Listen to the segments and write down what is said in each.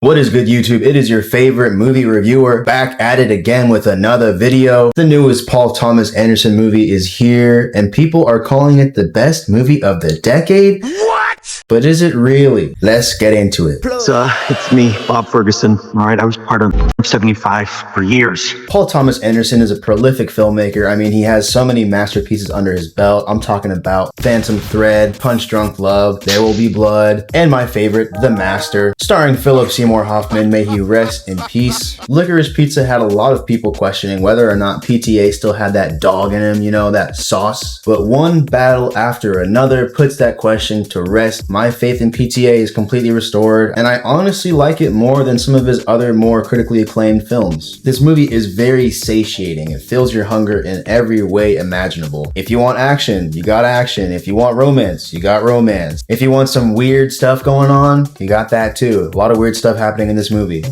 What is good, YouTube? It is your favorite movie reviewer back at it again with another video. The newest Paul Thomas Anderson movie is here and people are calling it the best movie of the decade. What? But is it really? Let's get into it. It's me, Bob Ferguson. All right, I was part of 75 for years. Paul Thomas Anderson is a prolific filmmaker. I mean, he has so many masterpieces under his belt. I'm talking about Phantom Thread, Punch Drunk Love, There Will Be Blood, and my favorite, The Master, starring Philip Seymour Hoffman, may he rest in peace. Licorice Pizza had a lot of people questioning whether or not PTA still had that dog in him, you know, that sauce. But one battle after another puts that question to rest. My faith in PTA is completely restored, and I honestly like it more than some of his other more critically acclaimed films. This movie is very satiating. It fills your hunger in every way imaginable. If you want action, you got action. If you want romance, you got romance. If you want some weird stuff going on, you got that too. A lot of weird stuff happening in this movie.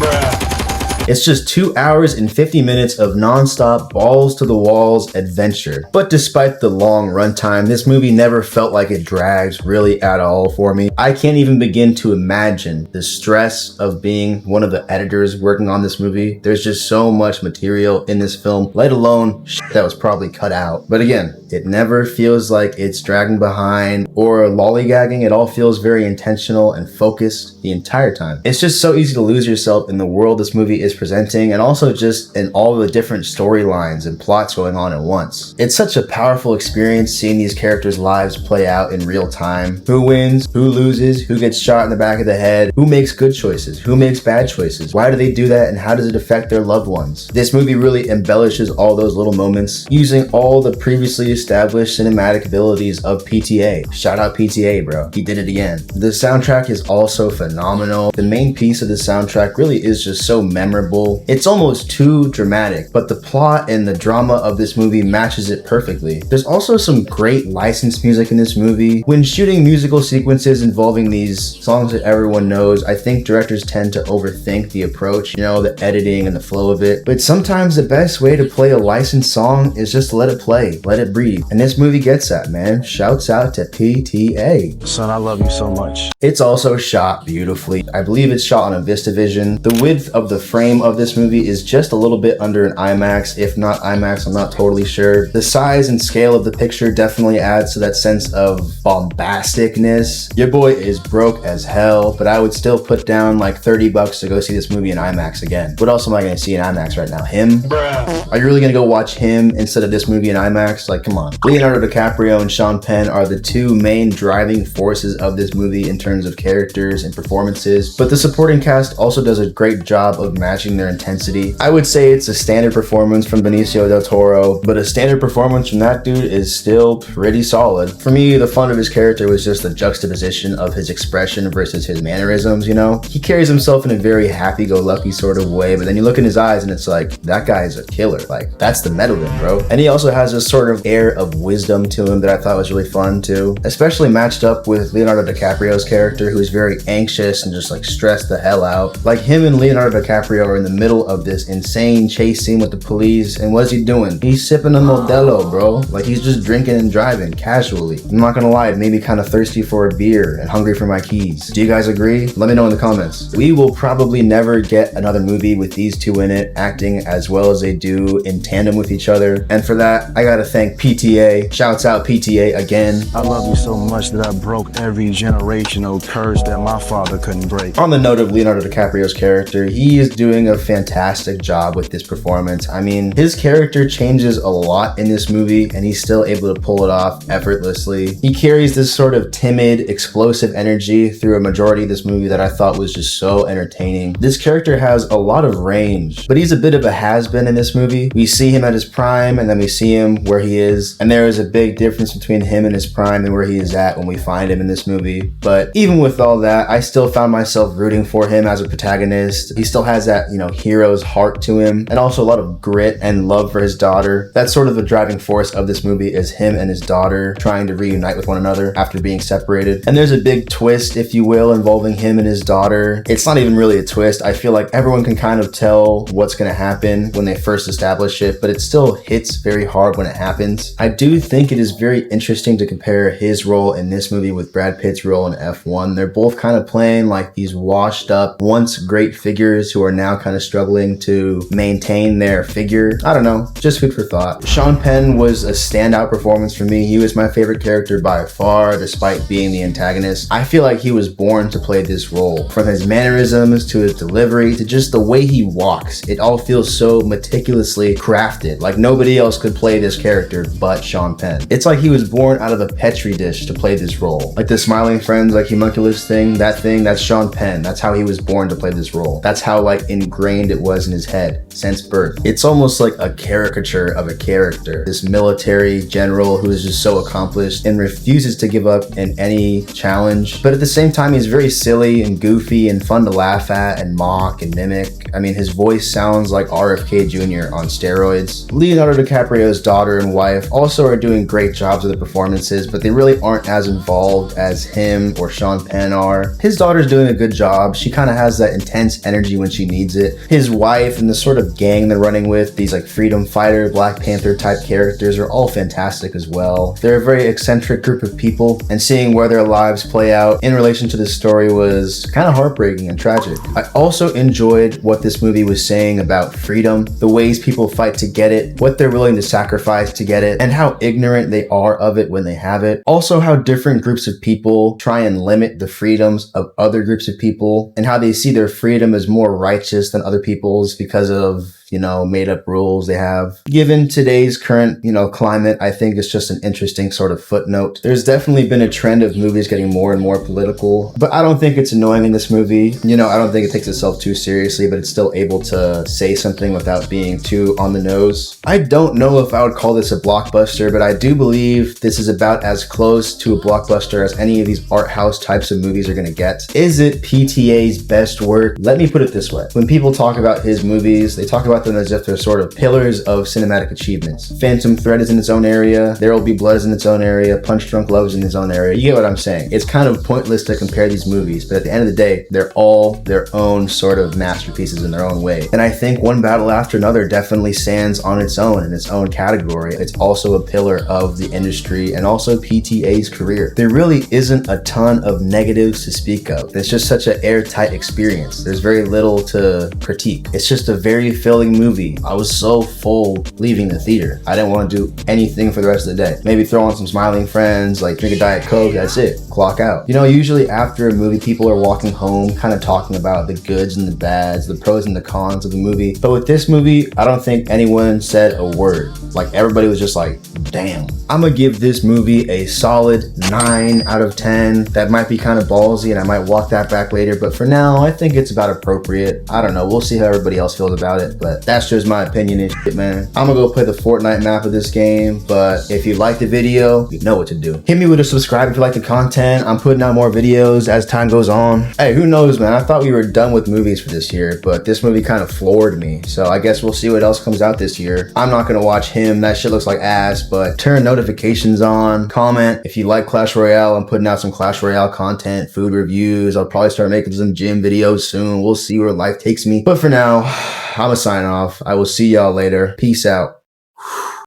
It's just 2 hours and 50 minutes of non-stop balls to the walls adventure. But despite the long runtime, this movie never felt like it drags really at all for me. I can't even begin to imagine the stress of being one of the editors working on this movie. There's just so much material in this film, let alone shit that was probably cut out. But again, it never feels like it's dragging behind or lollygagging. It all feels very intentional and focused the entire time. It's just so easy to lose yourself in the world this movie is presenting, and also just in all the different storylines and plots going on at once. It's such a powerful experience seeing these characters' lives play out in real time. Who wins, who loses, who gets shot in the back of the head, who makes good choices, who makes bad choices, why do they do that, and how does it affect their loved ones? This movie really embellishes all those little moments using all the previously established cinematic abilities of PTA. Shout out PTA, bro. He did it again. The soundtrack is also phenomenal. The main piece of the soundtrack really is just so memorable. It's almost too dramatic, but the plot and the drama of this movie matches it perfectly. There's also some great licensed music in this movie. When shooting musical sequences involving these songs that everyone knows, I think directors tend to overthink the approach, you know, the editing and the flow of it. But sometimes the best way to play a licensed song is just let it play, let it breathe. And this movie gets that, man. Shouts out to PTA. Son, I love you so much. It's also shot beautifully. I believe it's shot on a VistaVision. The width of the frame of this movie is just a little bit under an IMAX, if not IMAX, I'm not totally sure. The size and scale of the picture definitely adds to that sense of bombasticness. Your boy is broke as hell, but I would still put down like $30 to go see this movie in IMAX again. What else am I gonna see in IMAX right now? Him? Bruh. Are you really gonna go watch him instead of this movie in IMAX? Like, come on. Leonardo DiCaprio and Sean Penn are the two main driving forces of this movie in terms of characters and performances, but the supporting cast also does a great job of matching their intensity. I would say it's a standard performance from Benicio del Toro, but a standard performance from that dude is still pretty solid. For me, the fun of his character was just the juxtaposition of his expression versus his mannerisms, you know? He carries himself in a very happy-go-lucky sort of way, but then you look in his eyes and it's like, that guy is a killer. Like, that's the meddling, bro. And he also has this sort of air of wisdom to him that I thought was really fun too, especially matched up with Leonardo DiCaprio's character, who is very anxious and just like stressed the hell out. Like, him and Leonardo DiCaprio are in the middle of this insane chase scene with the police, and what's he doing? He's sipping a Modelo, bro. Like, he's just drinking and driving casually. I'm not gonna lie, it made me kind of thirsty for a beer and hungry for my keys. Do you guys agree? Let me know in the comments. We will probably never get another movie with these two in it acting as well as they do in tandem with each other, and for that I gotta thank PTA. Shouts out PTA again. I love you so much that I broke every generational curse that my father couldn't break. On the note of Leonardo DiCaprio's character, he is doing a fantastic job with this performance. I mean, his character changes a lot in this movie and he's still able to pull it off effortlessly. He carries this sort of timid, explosive energy through a majority of this movie that I thought was just so entertaining. This character has a lot of range, but he's a bit of a has-been in this movie. We see him at his prime and then we see him where he is, and there is a big difference between him and his prime and where he is at when we find him in this movie. But even with all that, I still found myself rooting for him as a protagonist. He still has that that, hero's heart to him, and also a lot of grit and love for his daughter. That's sort of the driving force of this movie, is him and his daughter trying to reunite with one another after being separated. And there's a big twist, if you will, involving him and his daughter. It's not even really a twist. I feel like everyone can kind of tell what's going to happen when they first establish it, but it still hits very hard when it happens. I do think it is very interesting to compare his role in this movie with Brad Pitt's role in F1. They're both kind of playing like these washed up, once great figures who are now kind of struggling to maintain their figure. I don't know, just food for thought. Sean Penn was a standout performance for me. He was my favorite character by far, despite being the antagonist. I feel like he was born to play this role. From his mannerisms to his delivery to just the way he walks, it all feels so meticulously crafted. Like nobody else could play this character but Sean Penn. It's like he was born out of a petri dish to play this role. Like the smiling friends, like homunculus thing, that's Sean Penn. That's how he was born to play this role. That's how like ingrained it was in his head since birth. It's almost like a caricature of a character. This military general who is just so accomplished and refuses to give up in any challenge. But at the same time, he's very silly and goofy and fun to laugh at and mock and mimic. I mean, his voice sounds like RFK Jr. on steroids. Leonardo DiCaprio's daughter and wife also are doing great jobs with the performances, but they really aren't as involved as him or Sean Penn are. His daughter's doing a good job. She kind of has that intense energy when she needs it. His wife and the sort of gang they're running with, these like freedom fighter, Black Panther type characters, are all fantastic as well. They're a very eccentric group of people, and seeing where their lives play out in relation to this story was kind of heartbreaking and tragic. I also enjoyed what this movie was saying about freedom, the ways people fight to get it, what they're willing to sacrifice to get it, and how ignorant they are of it when they have it. Also how different groups of people try and limit the freedoms of other groups of people, and how they see their freedom as more righteous than other people's because of made up rules they have. Given today's current, climate, I think it's just an interesting sort of footnote. There's definitely been a trend of movies getting more and more political, but I don't think it's annoying in this movie. I don't think it takes itself too seriously, but it's still able to say something without being too on the nose. I don't know if I would call this a blockbuster, but I do believe this is about as close to a blockbuster as any of these art house types of movies are going to get. Is it PTA's best work? Let me put it this way. When people talk about his movies, they talk about them as if they're sort of pillars of cinematic achievements. Phantom Thread is in its own area, There Will Be Blood is in its own area, Punch Drunk Love is in its own area. You get what I'm saying? It's kind of pointless to compare these movies, but at the end of the day, they're all their own sort of masterpieces in their own way. And I think One Battle After Another definitely stands on its own in its own category. It's also a pillar of the industry and also PTA's career. There really isn't a ton of negatives to speak of. It's just such an airtight experience. There's very little to critique. It's just a very filling movie. I was so full leaving the theater. I didn't want to do anything for the rest of the day. Maybe throw on some smiling friends, like drink a Diet Coke, that's it. Clock out. Usually after a movie, people are walking home kind of talking about the goods and the bads, the pros and the cons of the movie. But with this movie, I don't think anyone said a word. Like everybody was just like, damn. I'm gonna give this movie a solid 9 out of 10. That might be kind of ballsy and I might walk that back later, but for now, I think it's about appropriate. I don't know. We'll see how everybody else feels about it, but that's just my opinion and shit, man. I'm gonna go play the Fortnite map of this game, but if you like the video, you know what to do. Hit me with a subscribe if you like the content. I'm putting out more videos as time goes on. Hey, who knows, man? I thought we were done with movies for this year, but this movie kind of floored me, so I guess we'll see what else comes out this year. I'm not gonna watch him. That shit looks like ass, but turn notifications on, comment. If you like Clash Royale, I'm putting out some Clash Royale content, food reviews. I'll probably start making some gym videos soon. We'll see where life takes me. But for now, I'm gonna sign off. I will see y'all later. Peace out.